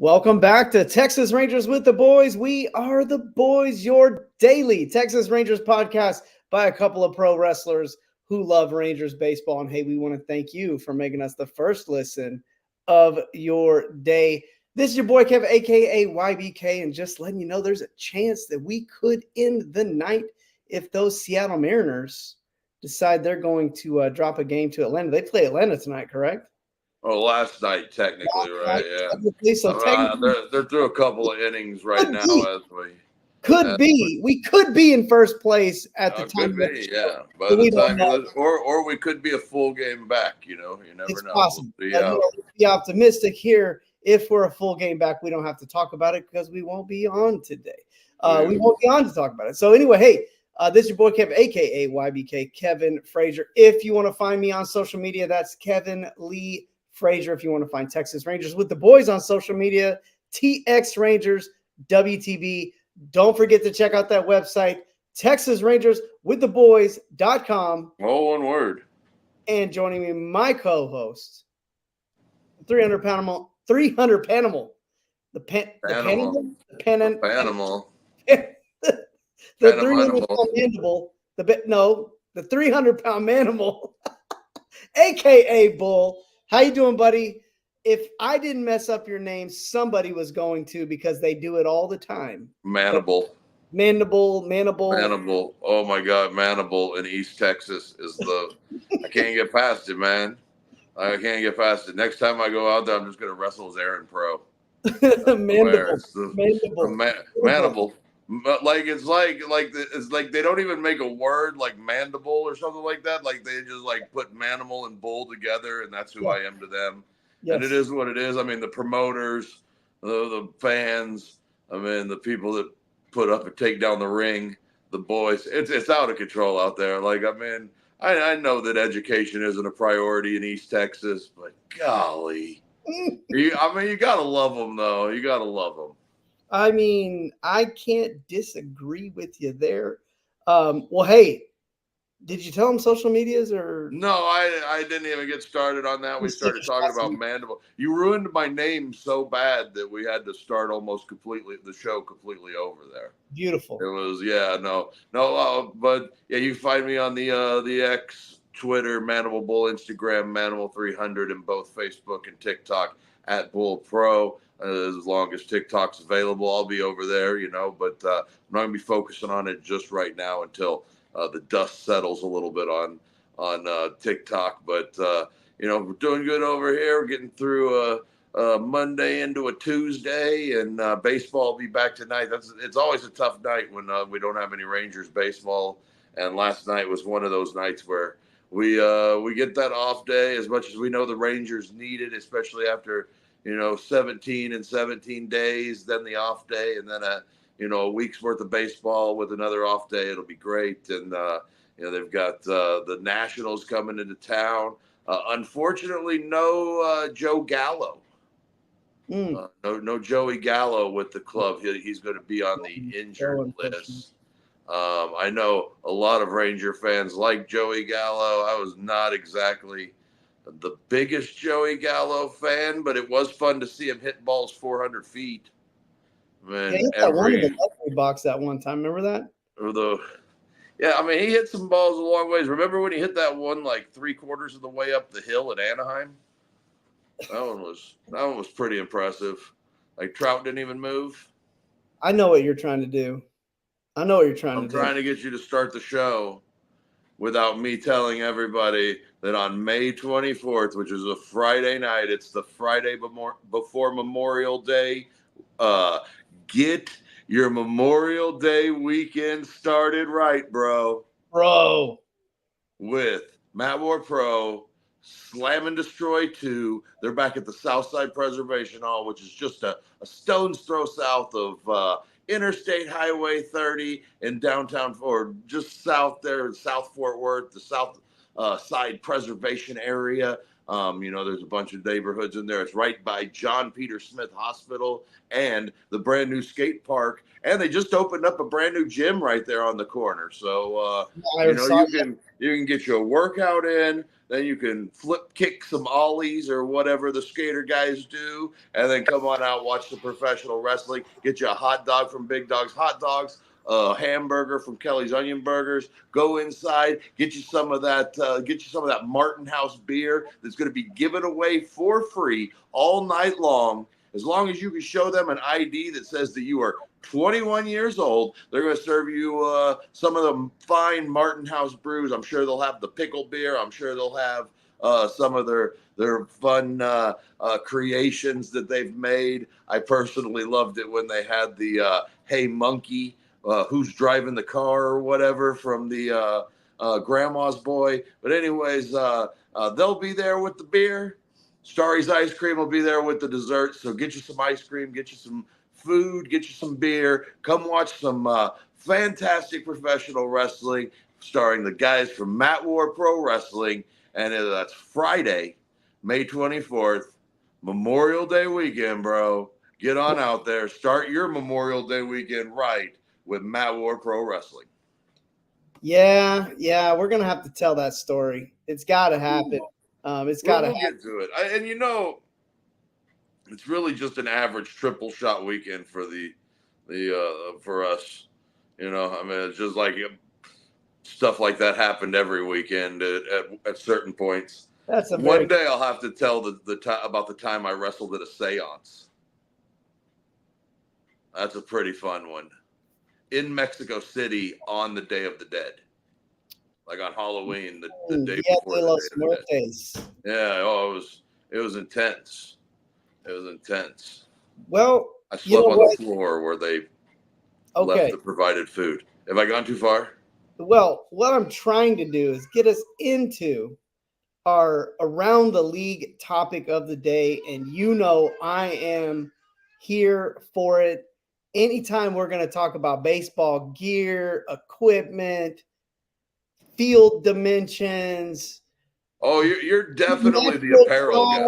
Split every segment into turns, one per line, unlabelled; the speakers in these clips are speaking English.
Welcome back to Texas Rangers with the Boys. We are the Boys, your daily Texas Rangers podcast by a couple of pro wrestlers who love Rangers baseball. And hey, we want to thank you for making us the first listen of your day. This is your boy Kev, aka YBK, and just letting you know there's a chance that we could end the night if those Seattle Mariners decide they're going to drop a game to Atlanta. They play Atlanta tonight, correct?
Oh, last night, technically, right? Yeah.
So technically,
They're through a couple of innings right now as we.
We could be in first place at the time.
Could be, yeah. By
but
the
we don't
time
know.
or we could be a full game back. You never
It's
know.
possible.
We'll
Be optimistic here. If we're a full game back, we don't have to talk about it because we won't be on today. We won't be on to talk about it. So anyway, hey, this is your boy Kevin, aka YBK, Kevin Frazier. If you want to find me on social media, that's Kevin Lee Frazier. If you want to find Texas Rangers with the Boys on social media, TX Rangers WTB. Don't forget to check out that website, TexasRangersWithTheBoys.com.
All one word.
And joining me, my co-host, 300 Panimal, the Panimal, the 300 pound manimal, the 300 pound manimal, aka Bull. How you doing, buddy? If I didn't mess up your name, somebody was going to because they do it all the time.
Mandible. Oh my God, Mandible in East Texas is the. I can't get past it, man. I can't get past it. Next time I go out there, I'm just gonna wrestle as Aaron Pro. Mandible. But it's like they don't even make a word like mandible or something like that. Like they just like put manimal and bull together, and that's who I am to them. Yes. And it is what it is. I mean, the promoters, the fans, I mean, the people that put up and take down the ring, the boys. It's out of control out there. Like, I mean, I know that education isn't a priority in East Texas, but golly. You got to love them, though. You got to love them.
I mean, I can't disagree with you there. Well, hey, did you tell them social medias or?
No, I didn't even get started on that. We started talking about Mandible. You ruined my name so bad that we had to start the show completely over there.
Beautiful.
It was, but yeah, you find me on the X, Twitter, Mandible Bull, Instagram, Mandible 300, and both Facebook and TikTok at Bull Pro. As long as TikTok's available, I'll be over there, but I'm not going to be focusing on it just right now until the dust settles a little bit on TikTok. But, we're doing good over here. We're getting through a Monday into a Tuesday, and baseball will be back tonight. It's always a tough night when we don't have any Rangers baseball. And last night was one of those nights where we get that off day as much as we know the Rangers need it, especially after – 17 days, then the off day, and then a week's worth of baseball with another off day. It'll be great. And, they've got the Nationals coming into town. Unfortunately, no Joe Gallo. No Joey Gallo with the club. He's going to be on the injured list. I know a lot of Ranger fans like Joey Gallo. I was not exactly the biggest Joey Gallo fan, but it was fun to see him hit balls 400 feet. Man,
he hit one in the luxury box that one time. Remember that?
He hit some balls a long ways. Remember when he hit that one like 3/4 of the way up the hill at Anaheim? That one was pretty impressive. Like Trout didn't even move.
I know what you're trying to do. I'm
trying to get you to start the show without me telling everybody that on May 24th, which is a Friday night, it's the Friday before Memorial Day. Get your Memorial Day weekend started right, bro. With Matt War Pro, Slam and Destroy 2. They're back at the Southside Preservation Hall, which is just a stone's throw south of Interstate Highway 30 in downtown, or just south there in South Fort Worth, the South Side Preservation area. There's a bunch of neighborhoods in there. It's right by John Peter Smith Hospital and the brand new skate park. And they just opened up a brand new gym right there on the corner. So, you can get your workout in. Then you can kick some ollies or whatever the skater guys do, and then come on out, watch the professional wrestling. Get you a hot dog from Big Dog's Hot Dogs, a hamburger from Kelly's Onion Burgers. Go inside, get you some of that Martin House beer that's going to be given away for free all night long. As long as you can show them an ID that says that you are 21 years old, they're going to serve you some of the fine Martin House brews. I'm sure they'll have the pickle beer. I'm sure they'll have some of their fun creations that they've made. I personally loved it when they had the Hey Monkey, who's driving the car or whatever from the Grandma's Boy. But anyways, they'll be there with the beer. Starry's Ice Cream will be there with the dessert. So get you some ice cream, get you some food, get you some beer. Come watch some fantastic professional wrestling starring the guys from Mat War Pro Wrestling. And that's Friday, May 24th, Memorial Day weekend, bro. Get on out there. Start your Memorial Day weekend right with Mat War Pro Wrestling.
Yeah, we're going to have to tell that story. It's got to happen. It's got to happen.
We'll get to it. It's really just an average triple shot weekend for for us. It's just like stuff like that happened every weekend at certain points. One day I'll have to tell about the time I wrestled at a seance. That's a pretty fun one. In Mexico City on the Day of the Dead. Like on Halloween, the day before the Day of the Dead. Yeah, it was intense. It was intense.
Well,
I slept on the floor where they left the provided food. Have I gone too far?
Well, what I'm trying to do is get us into our around the league topic of the day. And I am here for it. Anytime we're going to talk about baseball gear, equipment, field dimensions.
Oh, you're definitely the apparel guy.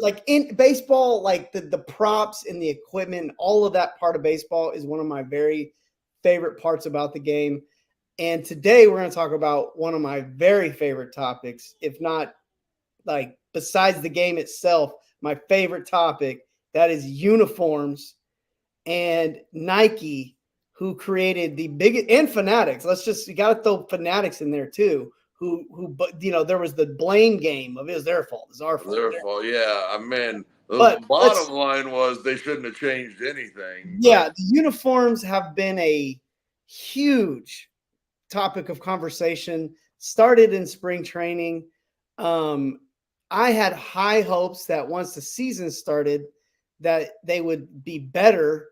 Like in baseball, like the props and the equipment, all of that part of baseball is one of my very favorite parts about the game. And today we're going to talk about one of my very favorite topics, if not like besides the game itself, my favorite topic, that is uniforms and Nike, who created the biggest, and Fanatics. You got to throw Fanatics in there too. But there was the blame game of it was their fault. It's our fault.
Their fault. Yeah. I mean, the bottom line was they shouldn't have changed anything.
Yeah. The uniforms have been a huge topic of conversation. Started in spring training. I had high hopes that once the season started, that they would be better.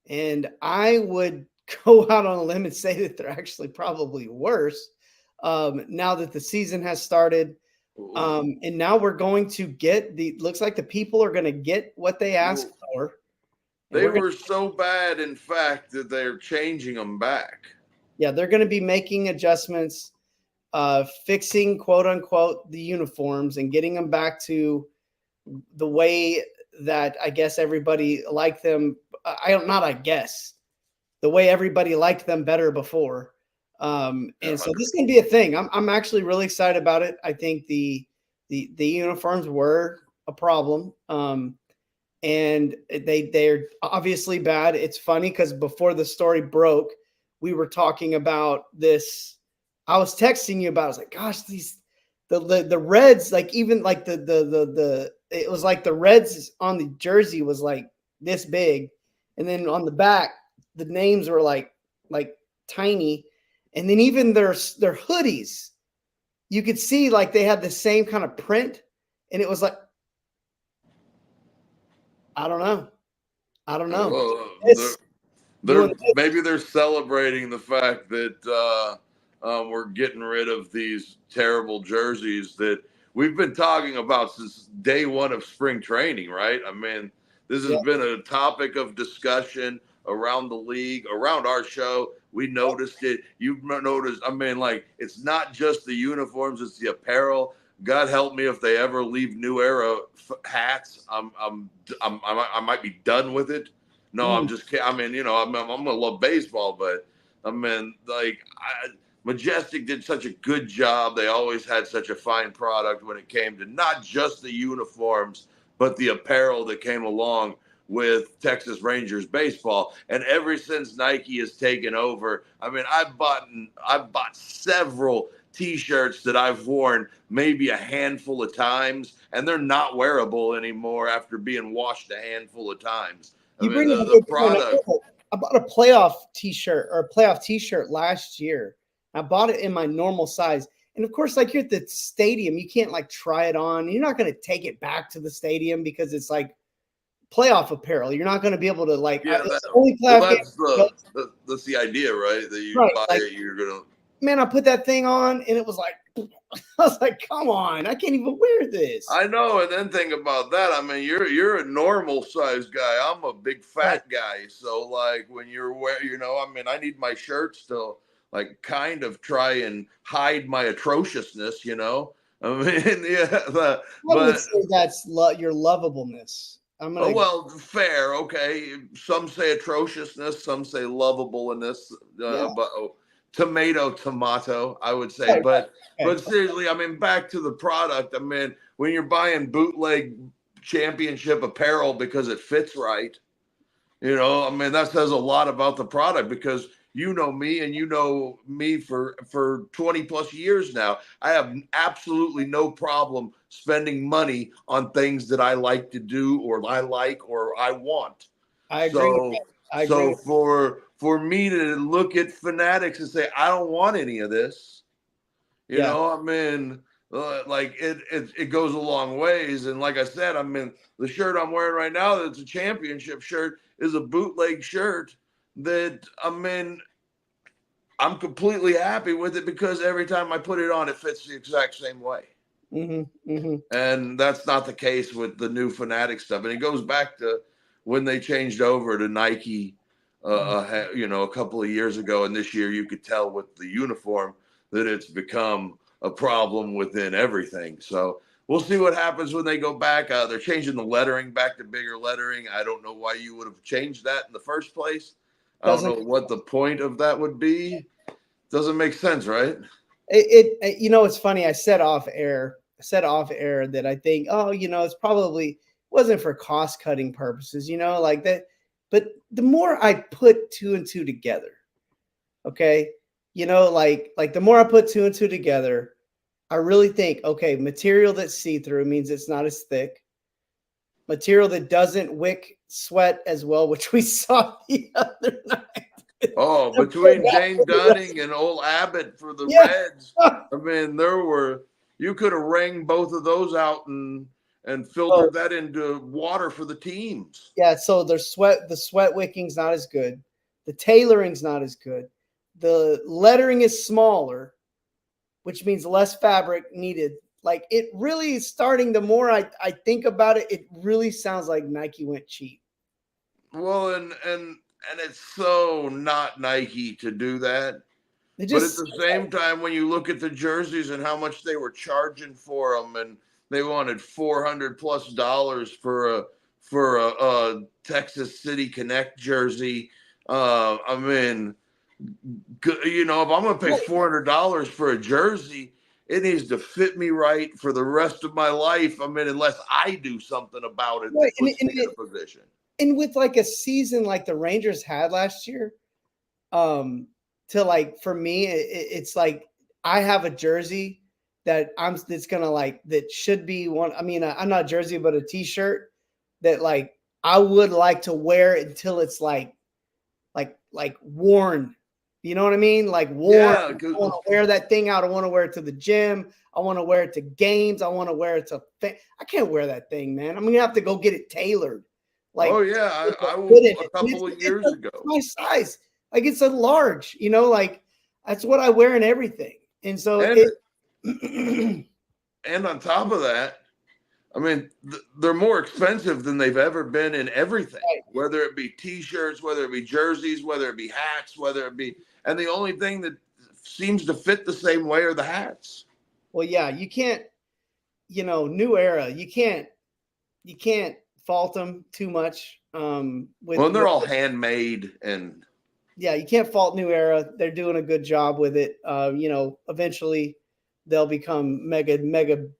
And I would go out on a limb and say that they're actually probably worse. Now that the season has started, and now we're going to get looks like the people are going to get what they asked for.
They were so bad, in fact, that they're changing them back.
Yeah, they're going to be making adjustments, fixing quote unquote the uniforms and getting them back to the way that I guess everybody liked them. The way everybody liked them better before. So this is going to be a thing. I'm actually really excited about it. I think the uniforms were a problem. And they're obviously bad. It's funny because before the story broke, we were talking about this. I was texting you about it. I was like, gosh, the Reds, like even like it was like the Reds on the jersey was like this big. And then on the back, the names were like tiny. And then even their hoodies, you could see like they had the same kind of print. And it was like, I don't know.
Maybe they're celebrating the fact that we're getting rid of these terrible jerseys that we've been talking about since day one of spring training, right? I mean, this has been a topic of discussion around the league, around our show. We noticed it. You've noticed. I mean, like, it's not just the uniforms, it's the apparel. God help me if they ever leave New Era hats. I might be done with it. No, I'm just kidding. I mean, I'm gonna love baseball, but I mean, Majestic did such a good job. They always had such a fine product when it came to not just the uniforms, but the apparel that came along with Texas Rangers baseball. And ever since Nike has taken over, I mean, I've bought several T-shirts that I've worn maybe a handful of times, and they're not wearable anymore after being washed a handful of times. I
You
mean,
bring up a
the
good point.
product.
I bought a playoff T-shirt or a playoff T-shirt last year. I bought it in my normal size. And of course, like you're at the stadium, you can't like try it on. You're not going to take it back to the stadium because it's like playoff apparel. You're not going to be able to like
Yeah,
only playoff
that's
games.
that's the idea, right? That you
Right,
buy
like,
it, you're gonna.
man, I put that thing on and it was like, I was like, come on, I can't even wear this.
I know, and then think about that. I mean, you're a normal size guy. I'm a big fat guy, so like when you're I mean, I need my shirts to like kind of try and hide my atrociousness. I mean, yeah,
I would say that's your lovableness.
Oh, well, fair. Okay. Some say atrociousness, some say lovableness, but tomato, I would say.
Right,
But
okay.
seriously, I mean, back to the product. I mean, when you're buying bootleg championship apparel because it fits right, I mean, that says a lot about the product because you know me and you know me for 20 plus years now. I have absolutely no problem spending money on things that I like to do or I like or I want.
I agree.
So for me to look at Fanatics and say, I don't want any of this, I mean, like it goes a long ways. And like I said, I mean, the shirt I'm wearing right now, that's a championship shirt, is a bootleg shirt that, I mean, I'm completely happy with it because every time I put it on, it fits the exact same way. And that's not the case with the new Fanatic stuff. And it goes back to when they changed over to Nike, a couple of years ago. And this year you could tell with the uniform that it's become a problem within everything. So we'll see what happens when they go back. They're changing the lettering back to bigger lettering. I don't know why you would have changed that in the first place. I don't know what the point of that would be. Doesn't make sense, right?
It's funny. I said off air that I think, it's probably wasn't for cost cutting purposes, like that. But the more I put two and two together, okay, like the more I put two and two together, I really think, okay, material that's see-through means it's not as thick. Material that doesn't wick sweat as well, which we saw the other night.
Oh, between Dane Dunning and old Abbott for the Reds, I mean, you could have wrung both of those out and filtered that into water for the teams.
Yeah, so the sweat wicking's not as good. The tailoring's not as good. The lettering is smaller, which means less fabric needed. Like it really is starting, the more I think about it, it really sounds like Nike went cheap.
Well, and it's so not Nike to do that. But at the same time, when you look at the jerseys and how much they were charging for them, and they wanted $400+ for a Texas City Connect jersey. I mean, if I'm going to pay $400 for a jersey, it needs to fit me right for the rest of my life. I mean, unless I do something about it that puts me in a position.
And with like a season like the Rangers had last year, to like, for me, it's like I have a jersey that that should be one. I mean, I'm not a jersey, but a t-shirt that like I would like to wear until it's like worn. You know what I mean? Like worn.
Yeah,
I want to wear that thing out. I want to wear it to the gym. I want to wear it to games. I want to wear it to. I can't wear that thing, man. I'm gonna have to go get it tailored. Like,
oh yeah, I will a couple of years ago.
My size, like it's a large. Like that's what I wear in everything. And so
and on top of that, I mean, they're more expensive than they've ever been in everything, whether it be T-shirts, whether it be jerseys, whether it be hats, and the only thing that seems to fit the same way are the hats.
Well, yeah, you can't. new era. You can't fault them too much.
Well, they're all handmade, and
yeah, you can't fault New Era. They're doing a good job with it. Eventually they'll become mega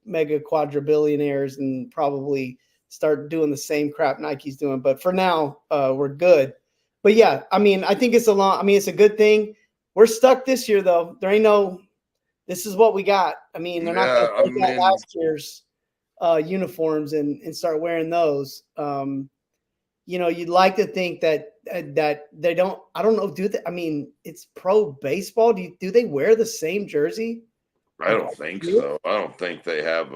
quadrillionaires and probably start doing the same crap Nike's doing. But for now, we're good. But yeah, I mean, I think it's a good thing. We're stuck this year though. There ain't no. This is what we got. I mean, they're not going to take out last year's uniforms and start wearing those. You'd like to think that they don't. I don't know. Do they? I mean, it's pro baseball. Do they wear the same jersey?
I don't think so. I don't think they have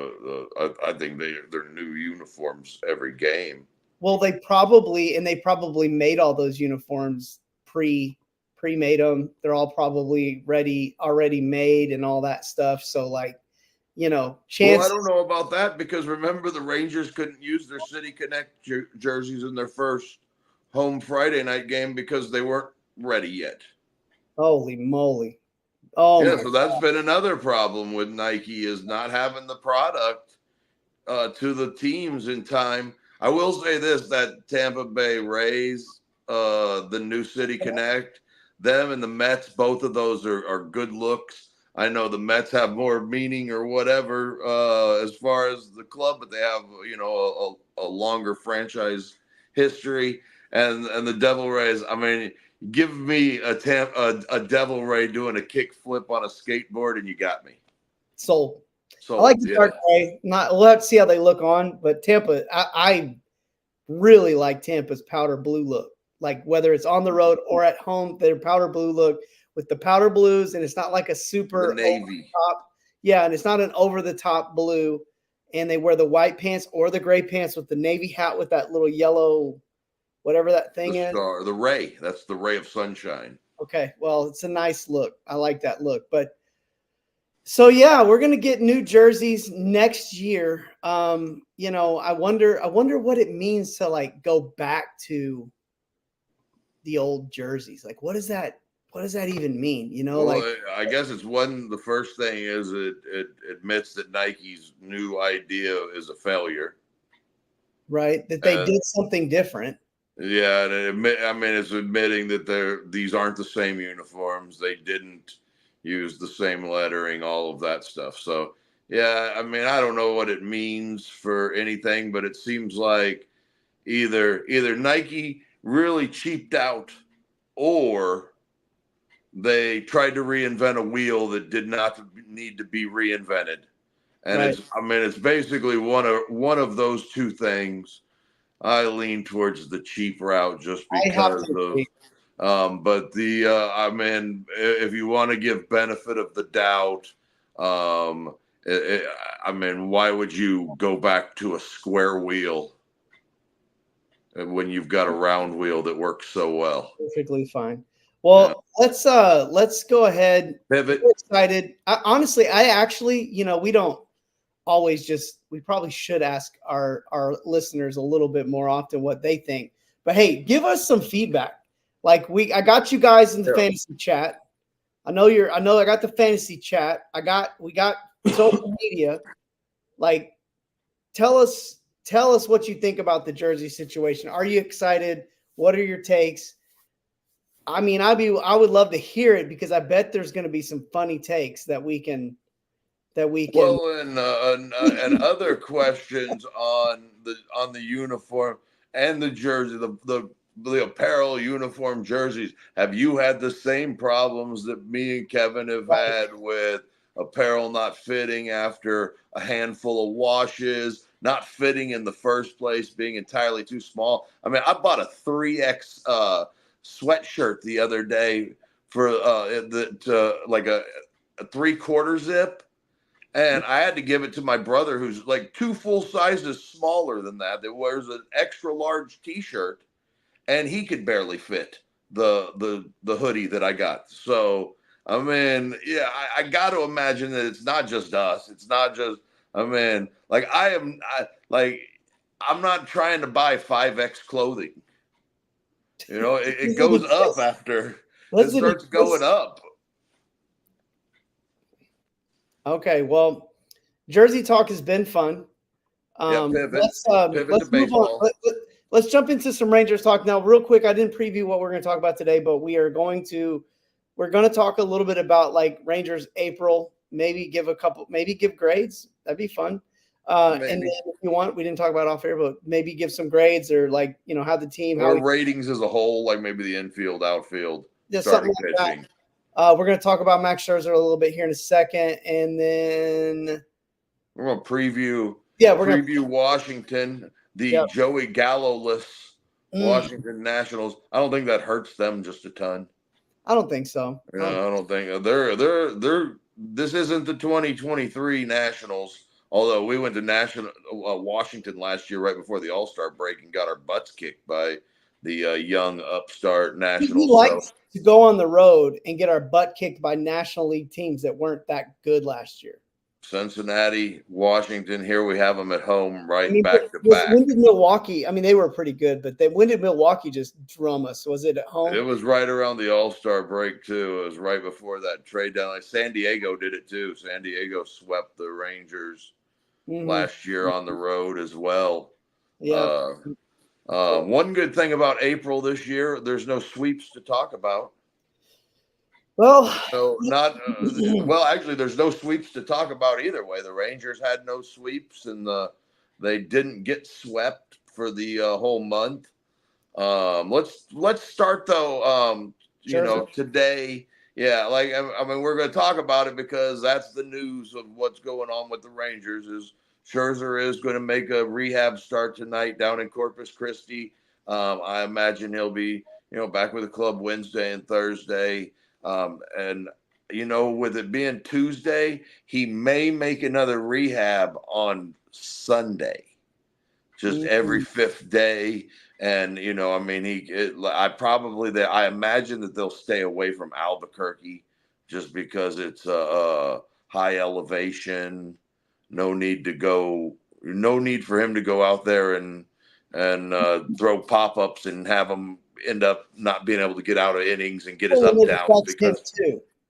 I think they're new uniforms every game.
Well, they probably made all those uniforms pre-made them. They're all probably already made and all that stuff. So
Well, I don't know about that because remember the Rangers couldn't use their City Connect jerseys in their first home Friday night game because they weren't ready yet.
Holy moly. Oh
yeah, so that's been another problem with Nike is not having the product to the teams in time. I will say this, that Tampa Bay Rays, the new City Connect, them and the Mets, both of those are good looks. I know the Mets have more meaning or whatever as far as the club, but they have, a longer franchise history. And the Devil Rays, I mean, give me a Devil Ray doing a kick flip on a skateboard and you got me.
Sold. I like the dark gray. We'll have to see how they look on, but Tampa, I really like Tampa's powder blue look. Like whether it's on the road or at home, their powder blue look with the powder blues, and it's not like a super
navy
top. Yeah, and it's not an over the top blue. And they wear the white pants or the gray pants with the navy hat with that little yellow, whatever that thing is.
The ray. That's the ray of sunshine.
Okay, well, it's a nice look. I like that look. But so yeah, we're gonna get new jerseys next year. I wonder what it means to go back to the old jerseys. Like, what does that even mean?
I guess it's the first thing is it admits that Nike's new idea is a failure.
Right. That they did something different.
Yeah. And it's admitting that these aren't the same uniforms. They didn't use the same lettering, all of that stuff. So, yeah, I mean, I don't know what it means for anything, but it seems like either Nike really cheaped out or they tried to reinvent a wheel that did not need to be reinvented. And
right.
it's basically one of those two things. I lean towards the cheap route just because of, but if you want to give benefit of the doubt, why would you go back to a square wheel when you've got a round wheel that works so well?
Perfectly fine. Well, yeah. Let's go ahead.
Pivot.
I'm excited. Honestly, we don't always we probably should ask our listeners a little bit more often what they think. But hey, give us some feedback. I got you guys in the fantasy chat. I got the fantasy chat. We got social media. Tell us what you think about the jersey situation. Are you excited? What are your takes? I mean, I would love to hear it because I bet there's going to be some funny takes that we can.
Well, and other questions on the uniform and the jersey, the apparel, uniform, jerseys. Have you had the same problems that me and Kevin have had with apparel not fitting after a handful of washes, not fitting in the first place, being entirely too small? I mean, I bought a 3X sweatshirt the other day for a 3/4 zip. And I had to give it to my brother, who's like 2 full sizes smaller than that wears an extra large T-shirt, and he could barely fit the hoodie that I got. So, I mean, yeah, I got to imagine that it's not just us. It's not just, I'm not trying to buy 5X clothing. It goes up after it starts going up.
Okay, well, Jersey talk has been fun.
Yeah, pivot to
Let's move on.
baseball.
Let's jump into some Rangers talk now, real quick. I didn't preview what we're going to talk about today, but we're going to talk a little bit about like Rangers April. Maybe give grades. That'd be fun. And then
Maybe.
if you want, we didn't talk about off air, but maybe give some grades or like how the team, how
Or
we,
ratings as a whole, like maybe the infield, outfield,
just something
starting
like
pitching.
that. We're going to talk about Max Scherzer a little bit here in a second, and then
We're going to preview
we're going to
Washington, the Joey Gallo-less Washington Nationals. I don't think that hurts them just a ton.
I don't think so.
I don't think they're. This isn't the 2023 Nationals. Although we went to Washington last year right before the All-Star break and got our butts kicked by the young upstart Nationals.
We like to go on the road and get our butt kicked by National League teams that weren't that good last year.
Cincinnati, Washington, here we have them at home, back to back.
When did Milwaukee? I mean, they were pretty good, but when did Milwaukee just drum us? Was it at home?
It was right around the All-Star break too. It was right before that trade deadline. San Diego did it too. San Diego swept the Rangers last year on the road as well.
Yeah.
One good thing about April this year, there's no sweeps to talk about.
Well,
actually, there's no sweeps to talk about either way. The Rangers had no sweeps, and they didn't get swept for the whole month. Let's start though. Today, I mean, we're going to talk about it because that's the news of what's going on with the Rangers. Is Scherzer is going to make a rehab start tonight down in Corpus Christi. I imagine he'll be back with the club Wednesday and Thursday. And with it being Tuesday, he may make another rehab on Sunday, just every fifth day. And, I imagine that they'll stay away from Albuquerque just because it's a high elevation. No need for him to go out there and throw pop-ups and have him end up not being able to get out of innings and get his up down.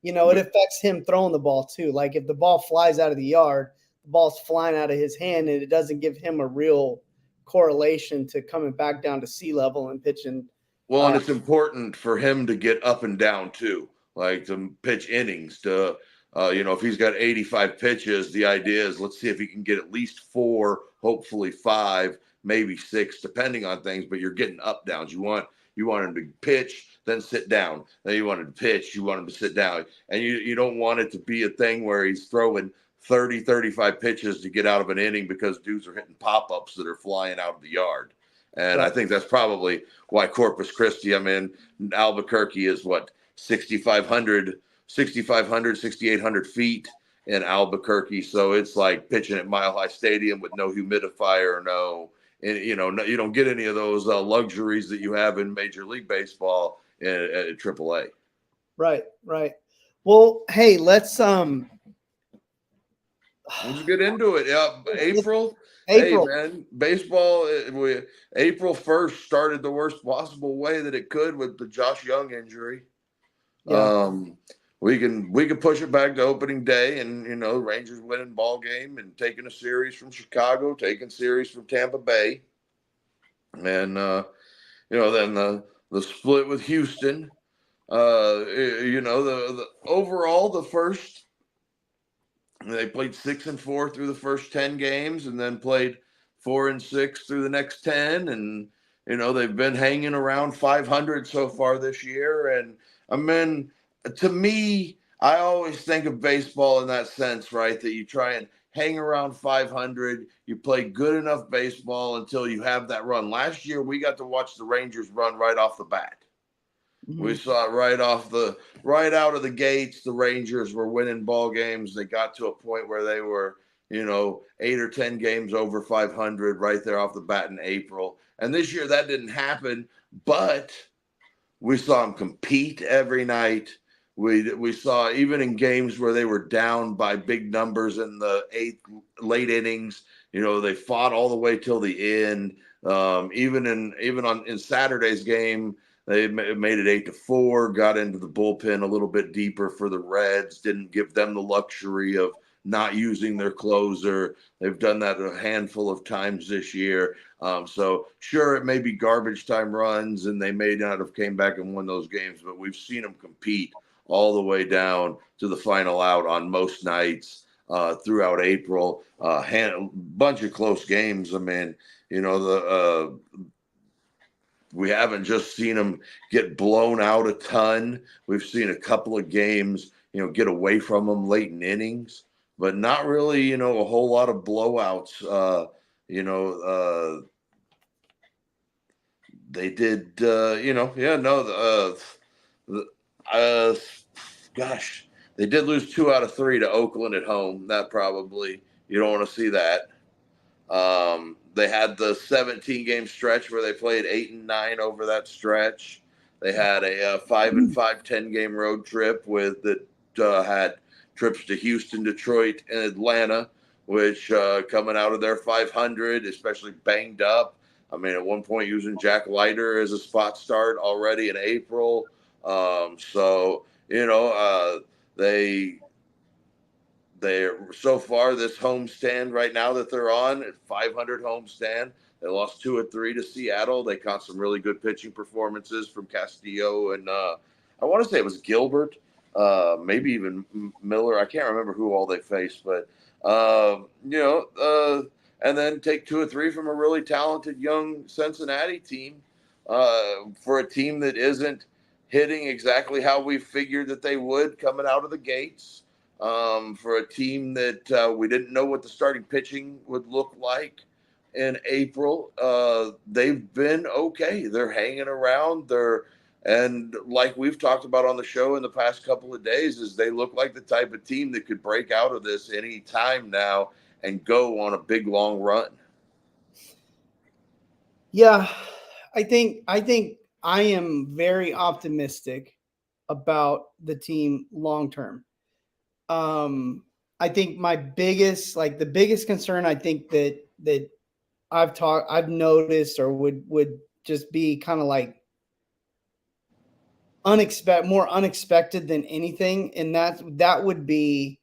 It affects him throwing the ball too. Like if the ball flies out of the yard, the ball's flying out of his hand, and it doesn't give him a real correlation to coming back down to sea level and pitching.
Well, and it's important for him to get up and down too, like to pitch innings. To if he's got 85 pitches, the idea is let's see if he can get at least 4, hopefully 5, maybe 6, depending on things. But you're getting up downs. You want him to pitch, then sit down. Then you want him to pitch, you want him to sit down. And you don't want it to be a thing where he's throwing 30, 35 pitches to get out of an inning because dudes are hitting pop-ups that are flying out of the yard. And I think that's probably why Corpus Christi, Albuquerque is 6,500, 6,800 feet in Albuquerque. So it's like pitching at Mile High Stadium with no humidifier, and you don't get any of those luxuries that you have in Major League Baseball at AAA.
Right. Well, hey, let's
get into it. Yeah, April. Hey, man, baseball. April 1st started the worst possible way that it could with the Josh Young injury. Yeah. We can push it back to opening day, and Rangers winning ball game and taking a series from Chicago, taking series from Tampa Bay, and then the split with Houston. The overall the first they played 6-4 through the first 10 games, and then played 4-6 through the next 10, and they've been hanging around 500 so far this year, and to me, I always think of baseball in that sense, right? That you try and hang around 500. You play good enough baseball until you have that run. Last year, we got to watch the Rangers run right off the bat. Mm-hmm. We saw it right out of the gates. The Rangers were winning ball games. They got to a point where they were, 8 or 10 games over 500 right there off the bat in April. And this year that didn't happen, but we saw them compete every night. We saw even in games where they were down by big numbers in the late innings, they fought all the way till the end. Even in Saturday's game, they made it 8-4, got into the bullpen a little bit deeper for the Reds, didn't give them the luxury of not using their closer. They've done that a handful of times this year. So sure, it may be garbage time runs, and they may not have came back and won those games, but we've seen them compete all the way down to the final out on most nights throughout April. Bunch of close games. I mean, we haven't just seen them get blown out a ton. We've seen a couple of games, get away from them late in innings, but not really, a whole lot of blowouts. They did, gosh, they did lose 2 out of 3 to Oakland at home. That probably, you don't want to see that. They had the 17-game stretch where they played 8 and 9 over that stretch. They had a 5-5 10-game road trip that had trips to Houston, Detroit, and Atlanta, which coming out of their 500, especially banged up. I mean, at one point using Jack Leiter as a spot start already in April. They're so far this homestand right now that they're on at 500 homestand. They lost 2 or 3 to Seattle. They caught some really good pitching performances from Castillo and I want to say it was Gilbert, maybe even Miller. I can't remember who all they faced, but and then take 2 or 3 from a really talented young Cincinnati team for a team that isn't hitting exactly how we figured that they would coming out of the gates. For a team that we didn't know what the starting pitching would look like in April. They've been okay. They're hanging around. And like we've talked about on the show in the past couple of days, is they look like the type of team that could break out of this any time now and go on a big long run.
Yeah, I think I am very optimistic about the team long term. I think the biggest concern I think that I've noticed or would just be kind of like more unexpected than anything, and that would be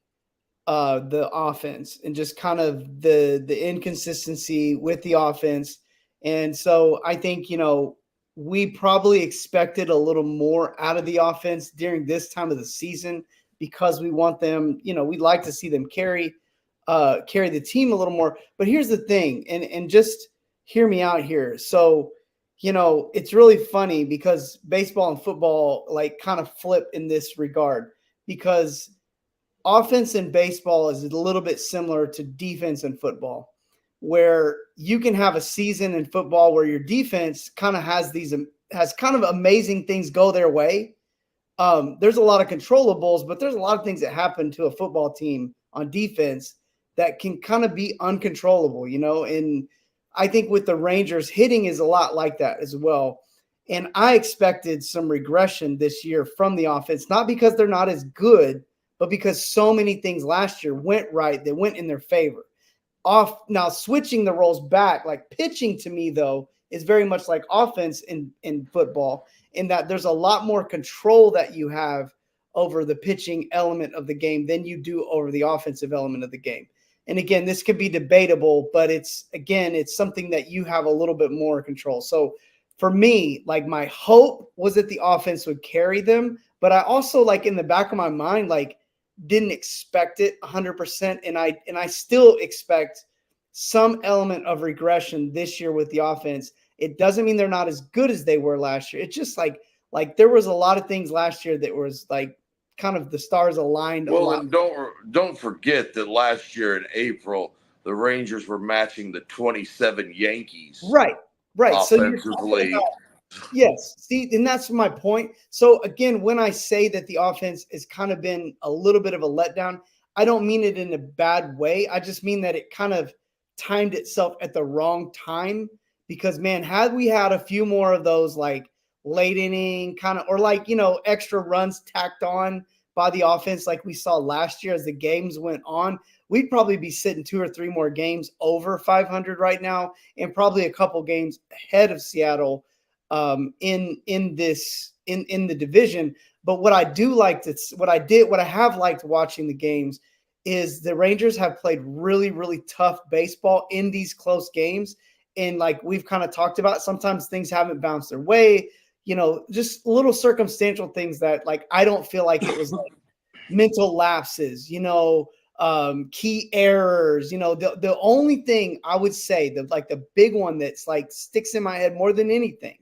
the offense and just kind of the inconsistency with the offense. And so I think we probably expected a little more out of the offense during this time of the season, because we want them, we'd like to see them carry the team a little more. But here's the thing, and just hear me out here. So, it's really funny because baseball and football like kind of flip in this regard, because offense in baseball is a little bit similar to defense in football, where you can have a season in football where your defense kind of has kind of amazing things go their way. There's a lot of controllables, but there's a lot of things that happen to a football team on defense that can kind of be uncontrollable, and I think with the Rangers, hitting is a lot like that as well. And I expected some regression this year from the offense, not because they're not as good, but because so many things last year went right, they went in their favor. Now switching the roles back, like pitching to me though, is very much like offense in football, in that there's a lot more control that you have over the pitching element of the game than you do over the offensive element of the game. And again, this could be debatable, but it's something that you have a little bit more control. So for me, like my hope was that the offense would carry them, but I also like in the back of my mind, like didn't expect it 100%. And I still expect some element of regression this year with the offense. It doesn't mean they're not as good as they were last year. It's just like there was a lot of things last year that was like kind of the stars aligned.
Well, and don't forget that last year in April, the Rangers were matching the 27 Yankees.
Right.
Offensively.
Yes. See, and that's my point. So again, when I say that the offense has kind of been a little bit of a letdown, I don't mean it in a bad way. I just mean that it kind of timed itself at the wrong time, because man, had we had a few more of those like late inning kind of, or like, extra runs tacked on by the offense like we saw last year as the games went on, we'd probably be sitting 2 or 3 more games over 500 right now, and probably a couple games ahead of Seattle in the division. But what I have liked watching the games is the Rangers have played really, really tough baseball in these close games. And like we've kind of talked about, sometimes things haven't bounced their way, just little circumstantial things that like I don't feel like it was like mental lapses, key errors. The only thing I would say the big one that's like sticks in my head more than anything,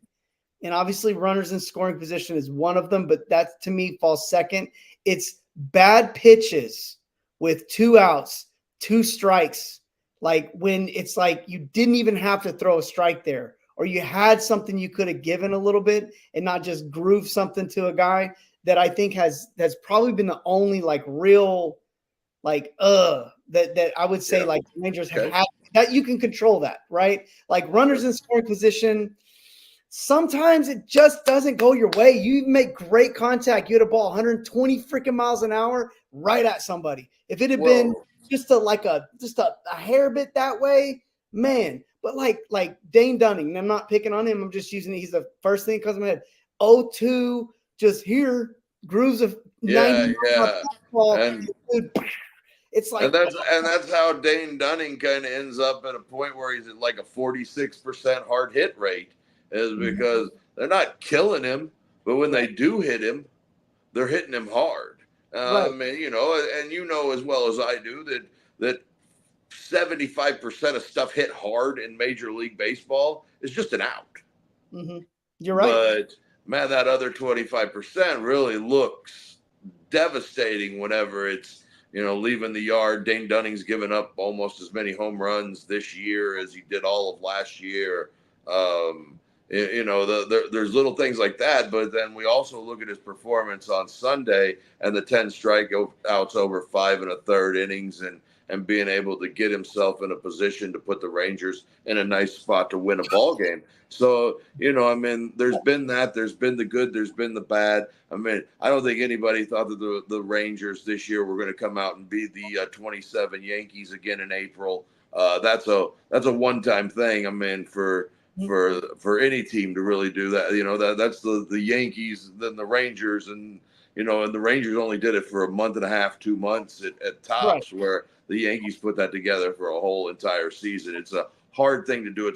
and obviously runners in scoring position is one of them, but that to me falls second. It's bad pitches with 2 outs, 2 strikes. Like when it's like you didn't even have to throw a strike there, or you had something you could have given a little bit and not just groove something to a guy. That I think that's probably been the only like real like that I would say like the Rangers have had that you can control that, right? Like runners in scoring position, sometimes it just doesn't go your way. You make great contact. You hit a ball 120 freaking miles an hour right at somebody. If it had been just a hair bit that way, man. But like Dane Dunning, and I'm not picking on him. I'm just using it. He's the first thing that comes to my head. 0-2, just here, grooves of 90 ball.
And
it's like
and that's how Dane Dunning kind of ends up at a point where he's at like a 46% hard hit rate, is because they're not killing him, but when they do hit him, they're hitting him hard. I mean, and as well as I do that 75% of stuff hit hard in Major League Baseball is just an out.
Mm-hmm. You're right.
But man, that other 25% really looks devastating whenever it's, leaving the yard. Dane Dunning's given up almost as many home runs this year as he did all of last year. There's little things like that, but then we also look at his performance on Sunday and the 10 strikeouts over 5 1/3 innings and being able to get himself in a position to put the Rangers in a nice spot to win a ball game. So, there's been that, there's been the good, there's been the bad. I mean, I don't think anybody thought that the Rangers this year were going to come out and be the 27 Yankees again in April. That's a one-time thing. I mean, for any team to really do that, that's the Yankees, then the Rangers, and the Rangers only did it for a month and a half, 2 months at tops, where the Yankees put that together for a whole entire season. It's a hard thing to do.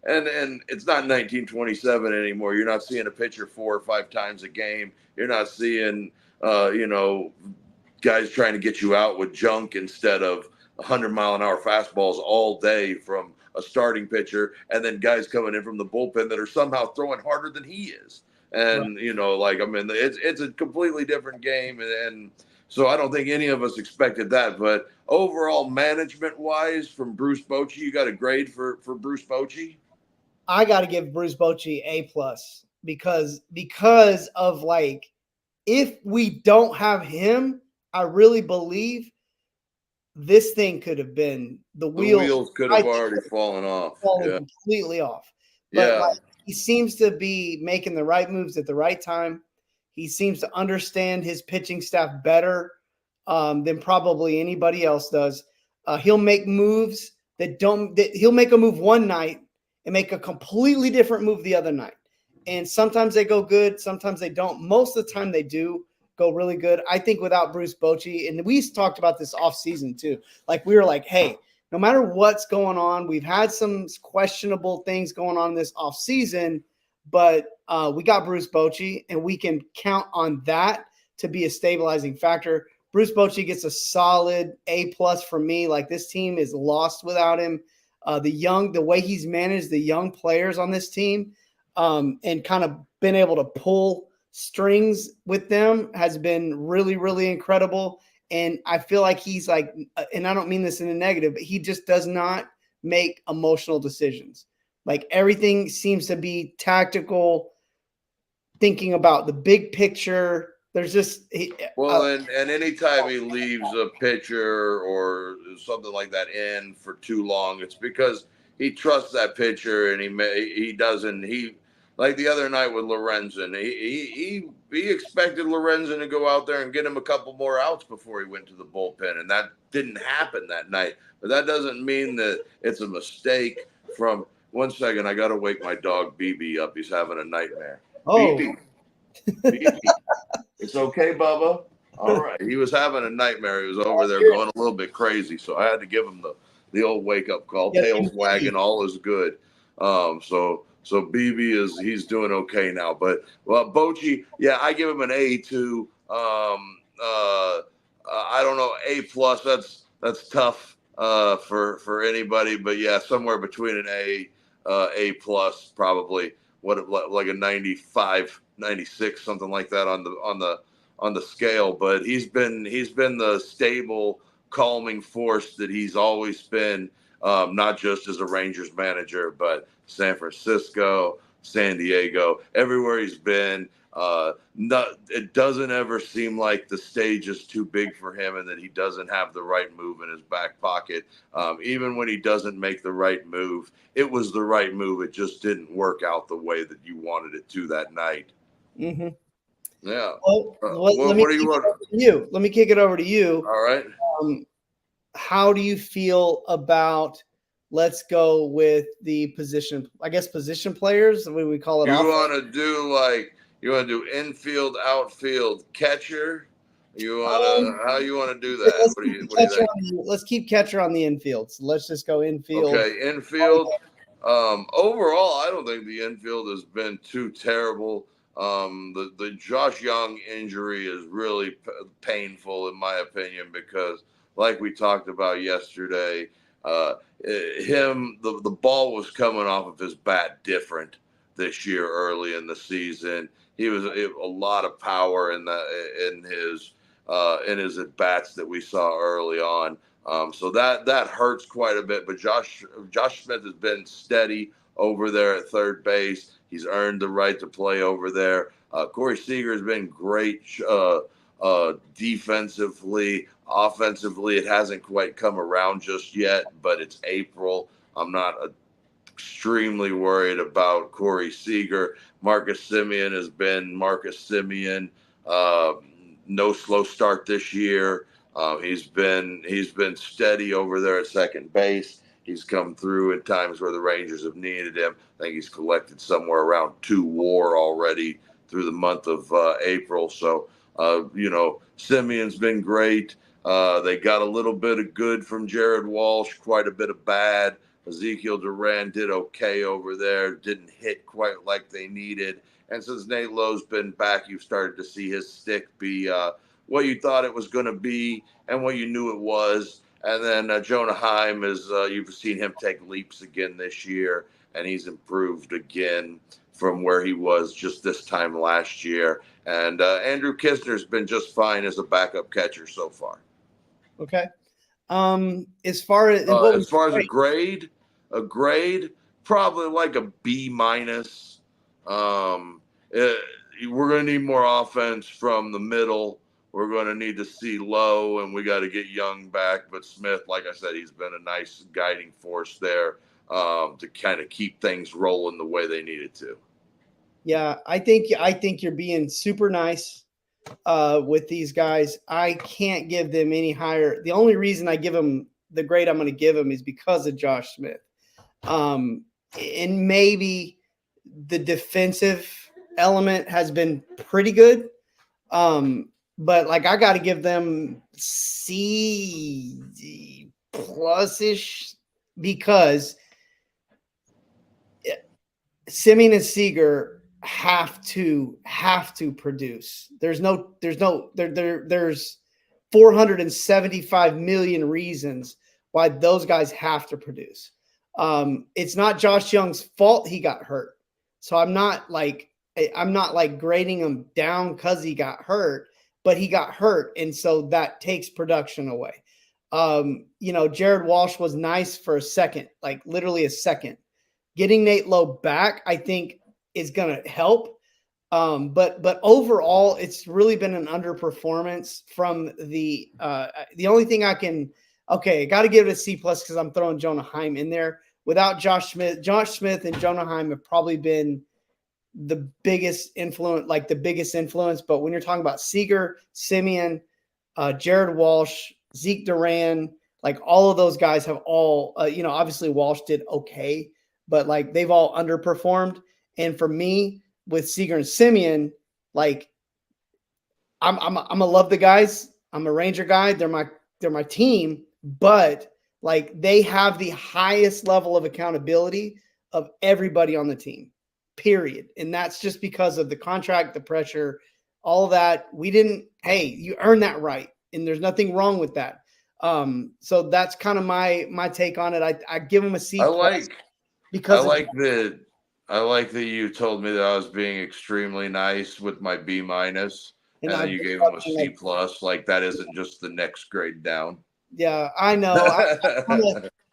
And it's not 1927 anymore. You're not seeing a pitcher 4 or 5 times a game. You're not seeing guys trying to get you out with junk instead of 100-mile-an-hour fastballs all day from a starting pitcher, and then guys coming in from the bullpen that are somehow throwing harder than he is. And, it's a completely different game. And so I don't think any of us expected that. But overall, management-wise, from Bruce Bochy, you got a grade for Bruce Bochy?
I got to give Bruce Bochy A+ because of like, if we don't have him, I really believe this thing could have been the wheels
could have already fallen off.
Completely off. But like, he seems to be making the right moves at the right time. He seems to understand his pitching staff better than probably anybody else does. He'll make moves he'll make a move one night and make a completely different move the other night. And sometimes they go good, sometimes they don't. Most of the time they do go really good. I think without Bruce Bochy, and we talked about this off season too. Like we were like, hey, no matter what's going on, we've had some questionable things going on this off season, but we got Bruce Bochy, and we can count on that to be a stabilizing factor. Bruce Bochy gets a solid A+ from me. Like, this team is lost without him. The way he's managed the young players on this team and kind of been able to pull strings with them has been really, really incredible. And I feel like he's like, and I don't mean this in a negative, but he just does not make emotional decisions. Like, everything seems to be tactical, thinking about the big picture. There's just
and anytime he leaves a pitcher or something like that in for too long, it's because he trusts that pitcher, and he doesn't. He, like the other night with Lorenzen, he expected Lorenzen to go out there and get him a couple more outs before he went to the bullpen, and that didn't happen that night. But that doesn't mean that it's a mistake from. One second, I got to wake my dog BB up. He's having a nightmare.
Oh.
BB. BB. It's okay, Bubba. All right. He was having a nightmare. He was over there
Here,
going a little bit crazy. So I had to give him the old wake up call.
yeah,
Tails wagging, all is good. So BB he's doing okay now. But Bochy, yeah, I give him an A too. I don't know, A plus. That's tough for anybody. But yeah, somewhere between an A plus probably. What, like a 95, 96, something like that on the scale, but he's been the stable, calming force that he's always been, not just as a Rangers manager, but San Francisco, San Diego, everywhere he's been. It doesn't ever seem like the stage is too big for him and that he doesn't have the right move in his back pocket. Even when he doesn't make the right move, it was the right move. It just didn't work out the way that you wanted it to that night.
Mm-hmm.
Yeah.
Well,
What do you want?
Let me kick it over to you.
All right.
How do you feel about? Let's go with the position. I guess position players. The way we call it.
You want to do infield, outfield, catcher. You want to how you want to do that? What do you think?
Let's keep catcher on the infield. So let's just go infield.
Okay, infield. Overall, I don't think the infield has been too terrible. The Josh Young injury is really painful in my opinion because, like we talked about yesterday, the ball was coming off of his bat different this year early in the season. He was a lot of power in his at bats that we saw early on. So that hurts quite a bit. But Josh Smith has been steady over there at third base. He's earned the right to play over there. Corey Seager has been great defensively. Offensively, it hasn't quite come around just yet, but it's April. I'm not extremely worried about Corey Seager. Marcus Semien has been Marcus Semien. No slow start this year. He's been steady over there at second base. He's come through at times where the Rangers have needed him. I think he's collected somewhere around 2 WAR already through the month of April. So, Simeon's been great. They got a little bit of good from Jared Walsh, quite a bit of bad. Ezekiel Duran did okay over there, didn't hit quite like they needed. And since Nate Lowe's been back, you've started to see his stick be what you thought it was going to be and what you knew it was. And then Jonah Heim you've seen him take leaps again this year, and he's improved again from where he was just this time last year. And Andrew Kisner's been just fine as a backup catcher so far.
Okay. As far as
a grade, probably like a B minus. We're going to need more offense from the middle. We're going to need to see Lowe, and we got to get Young back. But Smith, like I said, he's been a nice guiding force there to kind of keep things rolling the way they needed to.
Yeah, I think you're being super nice with these guys. I can't give them any higher. The only reason I give them the grade I'm going to give them is because of Josh Smith. And maybe the defensive element has been pretty good. But like I got to give them C plus-ish because Semien and Seager have to produce. There's 475 million reasons why those guys have to produce. It's not Josh Young's fault he got hurt. So I'm not like grading him down because he got hurt, but he got hurt. And so that takes production away. Jared Walsh was nice for a second, like literally a second. Getting Nate Lowe back, I think, is going to help. But overall, it's really been an underperformance from the only thing I got to give it a C plus because I'm throwing Jonah Heim in there. Without Josh Smith and Jonah Heim have probably been the biggest influence. But when you're talking about Seager, Semien, Jared Walsh, Zeke Duran, like all of those guys have all, obviously Walsh did okay, but like they've all underperformed. And for me, with Seager and Semien, like I'm a love the guys. I'm a Ranger guy. They're my team, but like they have the highest level of accountability of everybody on the team. Period. And that's just because of the contract, the pressure, all that. We didn't, hey, you earned that right. And there's nothing wrong with that. So that's kind of my take on it. I give them a C
I
plus
like I
because of
like that I like that you told me that I was being extremely nice with my B minus,
and
and
I
then you gave him a C plus. Like that isn't just the next grade down.
yeah, I know.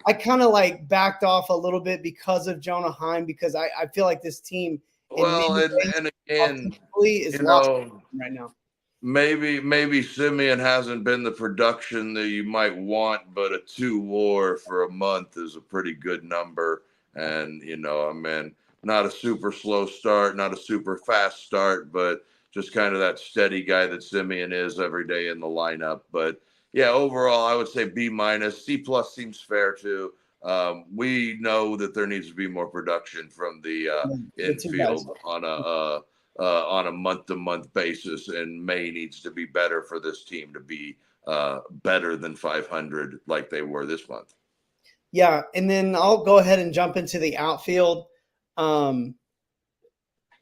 I kind of like backed off a little bit because of Jonah Heim because I feel like this team in
Well,
many ways
and again,
offensively is
you
lost
know,
right now.
maybe Simeon hasn't been the production that you might want, but a 2 WAR for a month is a pretty good number. And I mean, not a super slow start, not a super fast start, but just kind of that steady guy that Simeon is every day in the lineup. But yeah, overall, I would say B minus. C plus seems fair too. We know that there needs to be more production from the
The two guys.
infield on a month-to-month basis, and May needs to be better for this team to be better than 500 like they were this month.
Yeah, and then I'll go ahead and jump into the outfield. Um,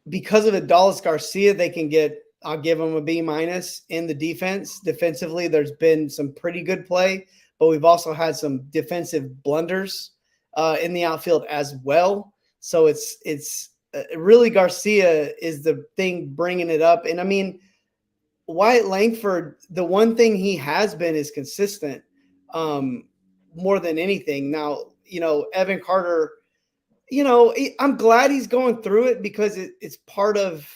because of Adolis Garcia, they can get. I'll give them a B minus in the defense. Defensively, there's been some pretty good play, but we've also had some defensive blunders in the outfield as well. So it's really Garcia is the thing bringing it up. And I mean, Wyatt Langford, the one thing he has been is consistent um, more than anything. Now, Evan Carter, I'm glad he's going through it because it's part of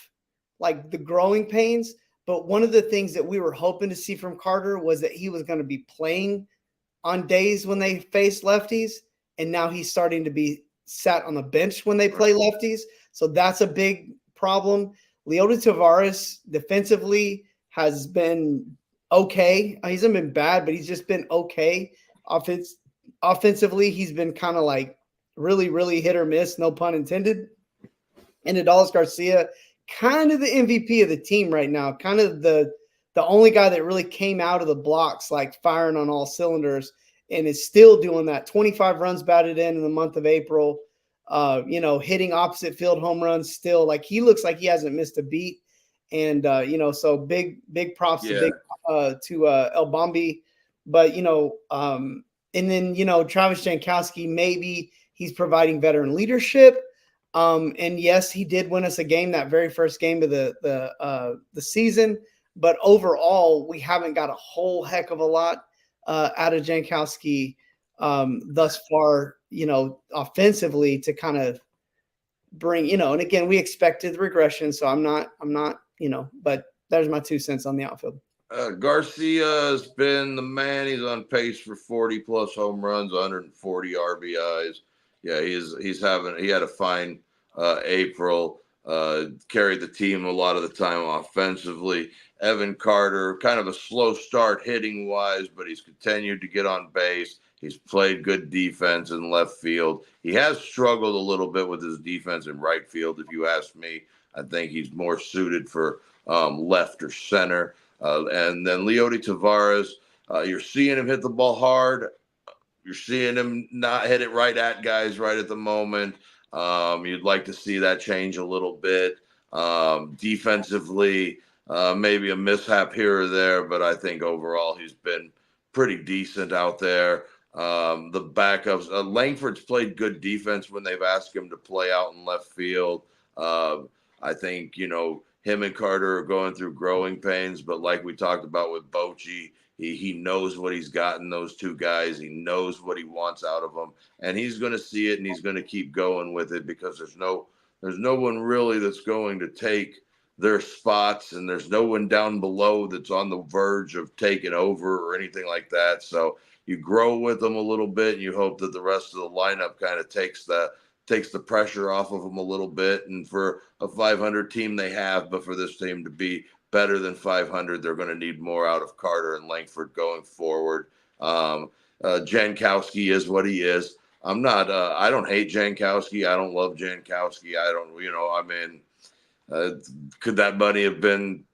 like the growing pains. But one of the things that we were hoping to see from Carter was that he was going to be playing on days when they face lefties. And now he's starting to be sat on the bench when they play lefties. So that's a big problem. Leody Tavares defensively has been okay. He hasn't been bad, but he's just been okay. Offensively, he's been kind of like really, really hit or miss, no pun intended. And Adolis Garcia, kind of the MVP of the team right now, kind of the only guy that really came out of the blocks like firing on all cylinders and is still doing that. 25 runs batted in the month of April. Hitting opposite field home runs still. Like he looks like he hasn't missed a beat. And so big props
Yeah.
to El Bombi. But and then Travis Jankowski, maybe he's providing veteran leadership. And yes, he did win us a game, that very first game of the season. But overall, we haven't got a whole heck of a lot out of Jankowski thus far, offensively to kind of bring, and again, we expected regression. So I'm not, but there's my 2 cents on the outfield.
Garcia has been the man. He's on pace for 40 plus home runs, 140 RBIs. Yeah, he had a fine April. Carried the team a lot of the time offensively. Evan Carter, kind of a slow start hitting wise, but he's continued to get on base. He's played good defense in left field. He has struggled a little bit with his defense in right field. If you ask me, I think he's more suited for left or center. And then Leody Tavares, you're seeing him hit the ball hard. You're seeing him not hit it right at guys right at the moment. You'd like to see that change a little bit. Defensively, maybe a mishap here or there, but I think overall he's been pretty decent out there. The backups, Langford's played good defense when they've asked him to play out in left field. I think, him and Carter are going through growing pains, but like we talked about with Bochy, he knows what he's got in those two guys. He knows what he wants out of them, and he's going to see it, and he's going to keep going with it because there's no one really that's going to take their spots, and there's no one down below that's on the verge of taking over or anything like that. So you grow with them a little bit, and you hope that the rest of the lineup kind of takes the pressure off of them a little bit. And for a 500 team, they have, but for this team to be better than 500, they're going to need more out of Carter and Langford going forward. Jankowski is what he is. I don't hate Jankowski. I don't love Jankowski. I don't, could that money have been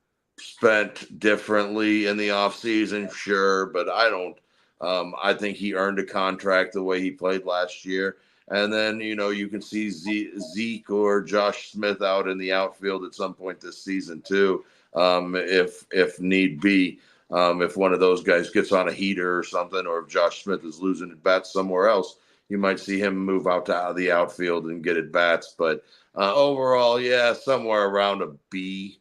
spent differently in the offseason, sure, but I don't. I think he earned a contract the way he played last year. And then, you can see Zeke or Josh Smith out in the outfield at some point this season too, if need be. If one of those guys gets on a heater or something, or if Josh Smith is losing at bats somewhere else, you might see him move out to the outfield and get at bats. But overall, yeah, somewhere around a B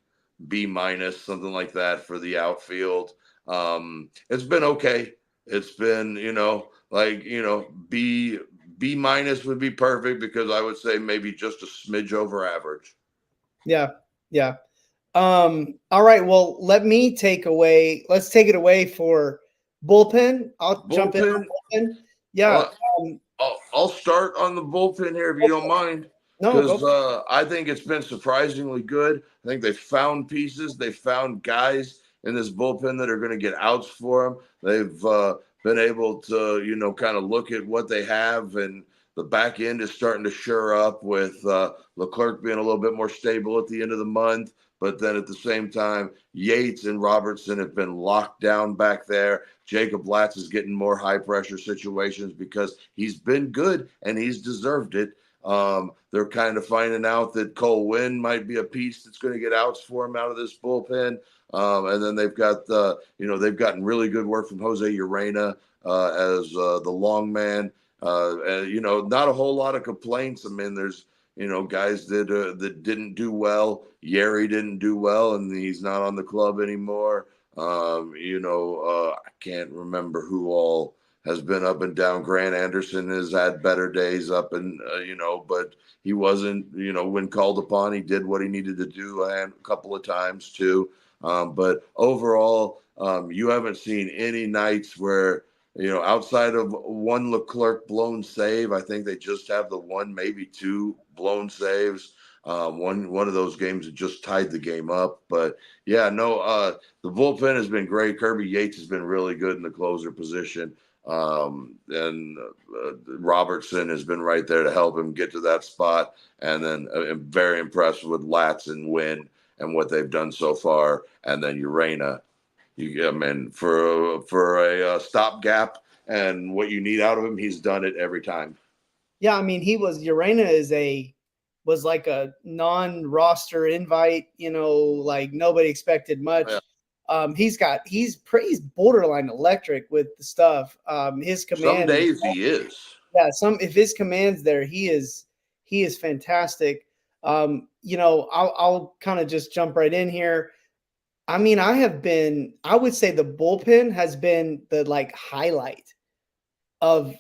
minus, something like that for the outfield. It's been okay. It's been, B minus would be perfect, because I would say maybe just a smidge over average.
Yeah. Yeah. All right. Well, let's take it away for bullpen. I'll jump in on
Bullpen.
bullpen. Yeah.
I'll start on the bullpen here if you don't mind,
No, go
because
for it.
I think it's been surprisingly good. I think they found pieces. They found guys in this bullpen that are going to get outs for them. They've been able to, kind of look at what they have, and the back end is starting to shore up with Leclerc being a little bit more stable at the end of the month. But then at the same time, Yates and Robertson have been locked down back there. Jacob Latz is getting more high pressure situations because he's been good and he's deserved it. They're kind of finding out that Cole Winn might be a piece that's going to get outs for him out of this bullpen. And then they've got they've gotten really good work from Jose Urena as the long man. Not a whole lot of complaints. I mean, there's guys that didn't do well. Yeri didn't do well, and he's not on the club anymore. I can't remember who all has been up and down. Grant Anderson has had better days up and, but he wasn't, when called upon, he did what he needed to do a couple of times too. But overall, you haven't seen any nights where, outside of one Leclerc blown save, I think they just have the one, maybe two blown saves. One of those games that just tied the game up. But yeah, no, the bullpen has been great. Kirby Yates has been really good in the closer position. And Robertson has been right there to help him get to that spot. And then I'm very impressed with Latz and Wynn and what they've done so far. And then Urena, for a stopgap and what you need out of him, he's done it every time.
Yeah, I mean, Urena was like a non-roster invite, like nobody expected much.
Yeah.
He's borderline electric with the stuff. His command.
Some days he is.
Yeah, if his command's there, he is fantastic. I'll kind of just jump right in here. I mean, I would say the bullpen has been the highlight of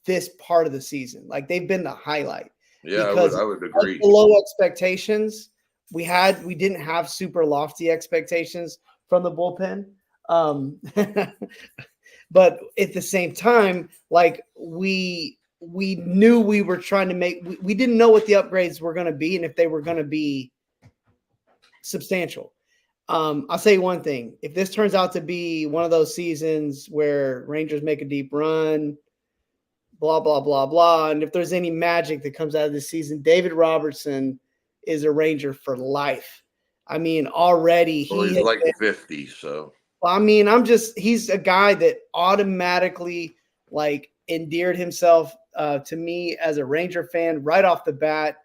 this part of the season. Like, they've been the highlight.
Yeah,
because
I would agree.
Below expectations, we didn't have super lofty expectations from the bullpen. But at the same time, we knew we were trying to we didn't know what the upgrades were going to be and if they were going to be substantial. I'll say one thing. If this turns out to be one of those seasons where Rangers make a deep run, blah, blah, blah, blah, and if there's any magic that comes out of this season, David Robertson is a Ranger for life. I mean, already
he's like 50, so.
I mean, he's a guy that automatically endeared himself to me as a Ranger fan right off the bat.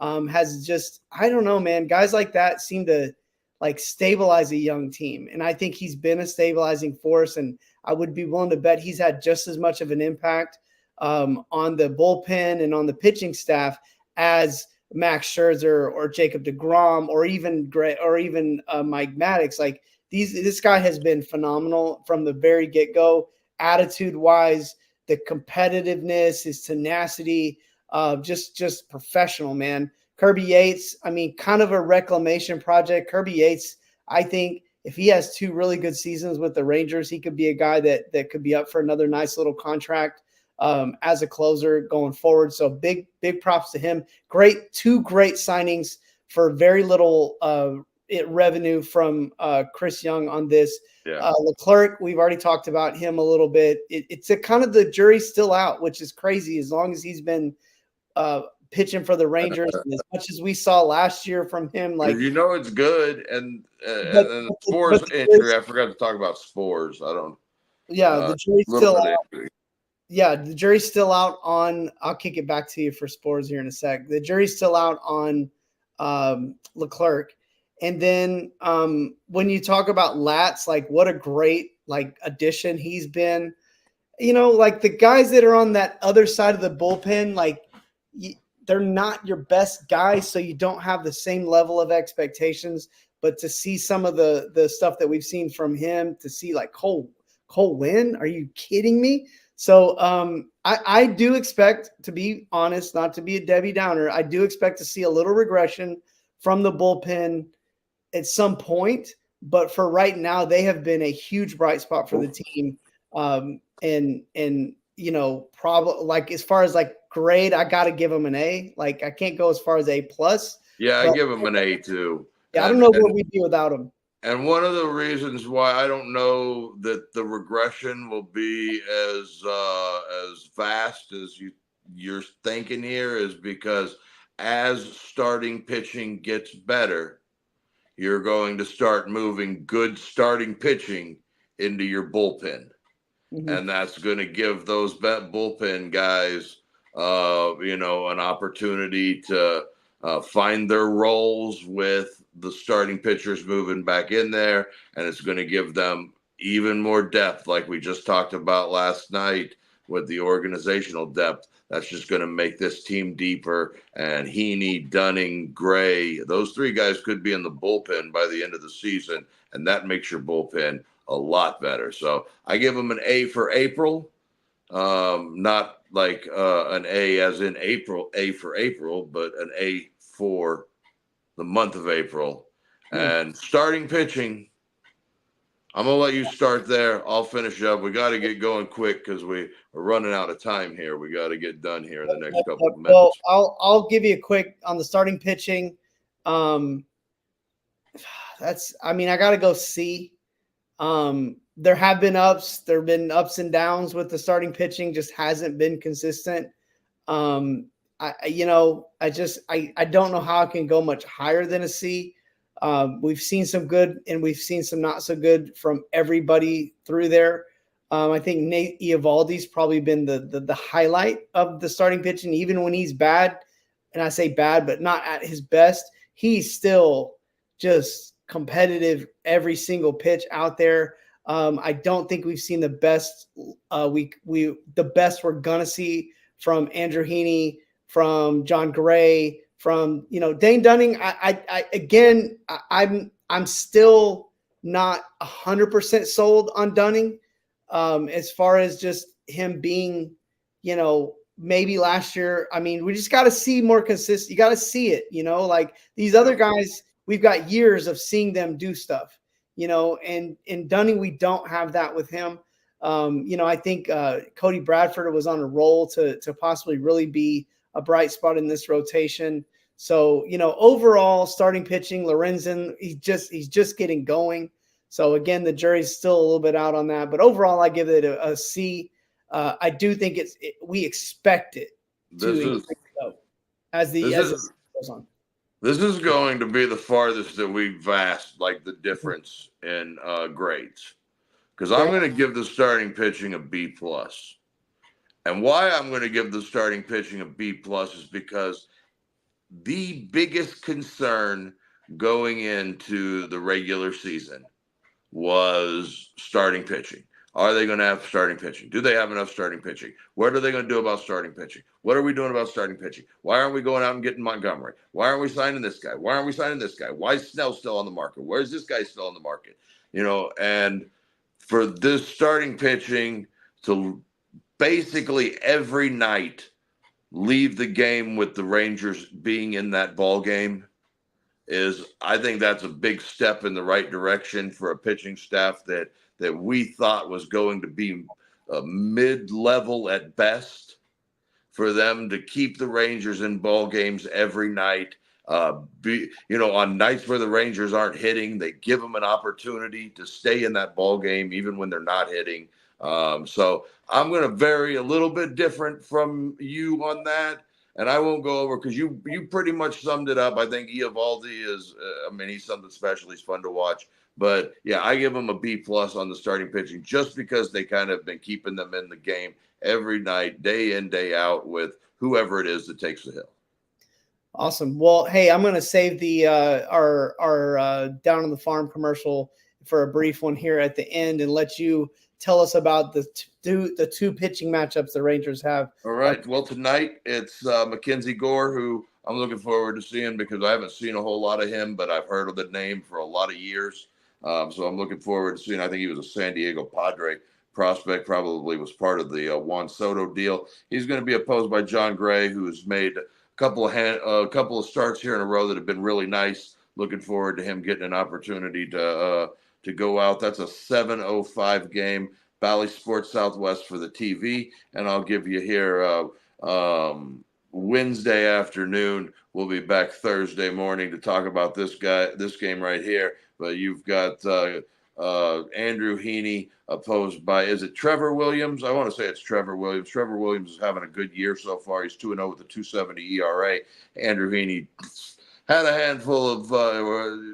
Has just, I don't know, man, guys like that seem to stabilize a young team. And I think he's been a stabilizing force, and I would be willing to bet he's had just as much of an impact on the bullpen and on the pitching staff as Max Scherzer or Jacob deGrom or even Mike Maddox. This guy has been phenomenal from the very get-go, attitude-wise, the competitiveness, his tenacity, just professional, man. Kirby Yates, I mean, kind of a reclamation project. Kirby Yates, I think if he has two really good seasons with the Rangers, he could be a guy that could be up for another nice little contract as a closer going forward. So big props to him. Two great signings for very little revenue from Chris Young on this.
Yeah.
Leclerc, we've already talked about him a little bit. It's a kind of the jury's still out, which is crazy as long as he's been pitching for the Rangers. And as much as we saw last year from him, like
it's good, and
but
the Spores
but
injury. I forgot to talk about Spores. I don't.
yeah, the jury's
Little
still
bit
out.
of injury.
Yeah, the jury's still out on. I'll kick it back to you for Spores here in a sec. The jury's still out on Leclerc, and then when you talk about Latz, like what a great like addition he's been. Like the guys that are on that other side of the bullpen, like they're not your best guys, so you don't have the same level of expectations. But to see some of the stuff that we've seen from him, to see like Cole Winn, are you kidding me? So I do expect, to be honest, not to be a Debbie Downer, I do expect to see a little regression from the bullpen at some point. But for right now, they have been a huge bright spot for the team. And probably like as far as like grade, I got to give them an A. Like I can't go as far as A plus.
Yeah, I give him an A too.
Yeah, I don't know what we'd do without him.
And one of the reasons why I don't know that the regression will be as vast as you're thinking here is because as starting pitching gets better, you're going to start moving good starting pitching into your bullpen. Mm-hmm. And that's going to give those bullpen guys, an opportunity to find their roles with the starting pitchers moving back in there. And it's going to give them even more depth, like we just talked about last night with the organizational depth. That's just going to make this team deeper. And Heaney, Dunning, Gray, those three guys could be in the bullpen by the end of the season. And that makes your bullpen a lot better. So I give them an A for April, not like an A as in April, A for April, but an A for the month of April. And starting pitching, I'm going to let you start there. I'll finish up. We got to get going quick because we're running out of time here. We got to get done here in the next couple of minutes.
Well, I'll give you a quick on the starting pitching. I got to go C. There have been ups. There have been ups and downs with the starting pitching. Just hasn't been consistent. I don't know how I can go much higher than a C. We've seen some good and we've seen some not so good from everybody through there. I think Nate Eovaldi's probably been the highlight of the starting pitching, even when he's bad. And I say bad, but not at his best. He's still just competitive every single pitch out there. I don't think we've seen the best the best we're gonna see from Andrew Heaney, from John Gray, from Dane Dunning. I'm still not 100% sold on Dunning as far as just him being maybe last year. I mean, we just got to see more consistent. You got to see it, like these other guys. We've got years of seeing them do stuff, and in Dunning, we don't have that with him. I think Cody Bradford was on a roll to possibly really be a bright spot in this rotation. So, overall starting pitching, Lorenzen, he's just getting going. So again, the jury's still a little bit out on that, but overall I give it a C. I do think we expect it to as the goes on.
This is going to be the farthest that we've asked, like the difference in grades, because I'm going to give the starting pitching a B plus. And why I'm going to give the starting pitching a B plus is because the biggest concern going into the regular season was starting pitching. Are they going to have starting pitching? Do they have enough starting pitching? What are they going to do about starting pitching? What are we doing about starting pitching? Why aren't we going out and getting Montgomery? Why aren't we signing this guy? Why aren't we signing this guy? Why is Snell still on the market? Where is this guy still on the market? And for this starting pitching to basically every night leave the game with the Rangers being in that ball game I think that's a big step in the right direction for a pitching staff that we thought was going to be mid-level at best. For them to keep the Rangers in ball games every night, on nights where the Rangers aren't hitting, they give them an opportunity to stay in that ball game even when they're not hitting. So I'm going to vary a little bit different from you on that. And I won't go over because you pretty much summed it up. I think Eovaldi is, he's something special. He's fun to watch. But yeah, I give him a B+ on the starting pitching just because they kind of been keeping them in the game every night, day in, day out with whoever it is that takes the hill.
Awesome. Well, hey, I'm going to save the our Down on the Farm commercial for a brief one here at the end and let you tell us about the two pitching matchups the Rangers have.
All right. Well, tonight it's Mackenzie Gore, who I'm looking forward to seeing because I haven't seen a whole lot of him, but I've heard of the name for a lot of years. So I'm looking forward to seeing. I think he was a San Diego Padre prospect, probably was part of the Juan Soto deal. He's going to be opposed by John Gray, who has made a couple of starts here in a row that have been really nice. Looking forward to him getting an opportunity to go out. That's a 7:05 game. Bally Sports Southwest for the TV, and I'll give you here Wednesday afternoon. We'll be back Thursday morning to talk about this game right here. But you've got Andrew Heaney opposed by, is it Trevor Williams? I want to say it's Trevor Williams. Trevor Williams is having a good year so far. He's 2-0 with a 2.70 ERA. Andrew Heaney had a handful of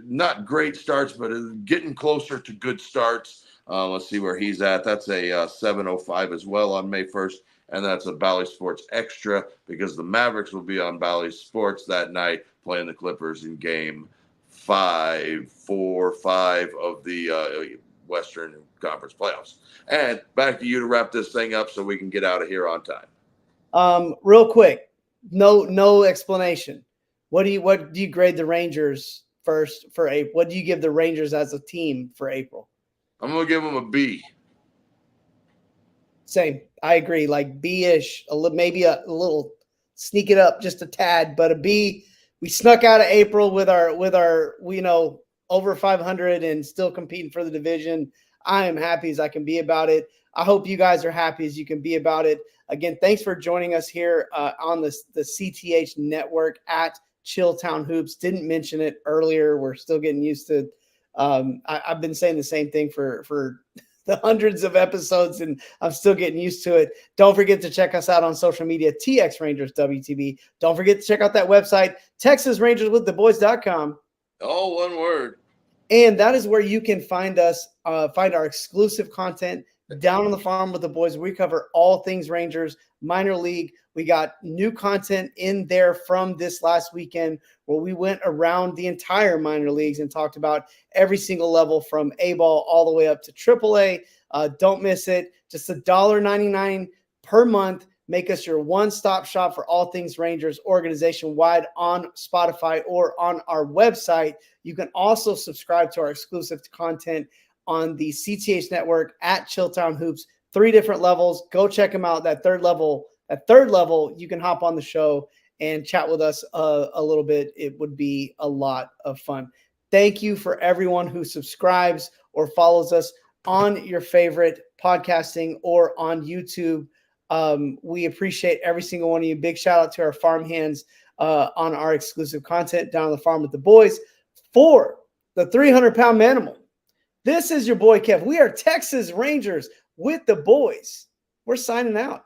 not great starts, but getting closer to good starts. Let's see where he's at. That's a 7:05 as well on May 1st, and that's a Bally Sports Extra because the Mavericks will be on Bally Sports that night playing the Clippers in Game 5 of the Western Conference playoffs. And back to you to wrap this thing up so we can get out of here on time.
Real quick, no explanation. What do you grade the Rangers first for April? What do you give the Rangers as a team for April?
I'm going to give them a B.
Same. I agree. Like B-ish, maybe a little sneak it up just a tad, but a B. We snuck out of April with our over 500 and still competing for the division. I am happy as I can be about it. I hope you guys are happy as you can be about it. Again, thanks for joining us here on the CTH network at Chilltown Hoops. Didn't mention it earlier. We're still getting used to I've been saying the same thing for the hundreds of episodes, and I'm still getting used to it. Don't forget to check us out on social media, TX Rangers WTB. Don't forget to check out that website, TexasRangersWithTheBoys.com.
All one word.
And that is where you can find us, find our exclusive content, Down on the Farm with the Boys. We cover all things Rangers, minor league. We got new content in there from this last weekend where we went around the entire minor leagues and talked about every single level from A-ball all the way up to AAA. Don't miss it. Just $1.99 per month. Make us your one-stop shop for all things Rangers organization-wide on Spotify or on our website. You can also subscribe to our exclusive content on the CTH network at Chilltown Hoops. 3 different levels. Go check them out. That third level, you can hop on the show and chat with us a little bit. It would be a lot of fun. Thank you for everyone who subscribes or follows us on your favorite podcasting or on YouTube. We appreciate every single one of you. Big shout out to our farm hands on our exclusive content, Down on the Farm with the Boys. For the 300-pound manimal, this is your boy Kev. We are Texas Rangers with the Boys. We're signing out.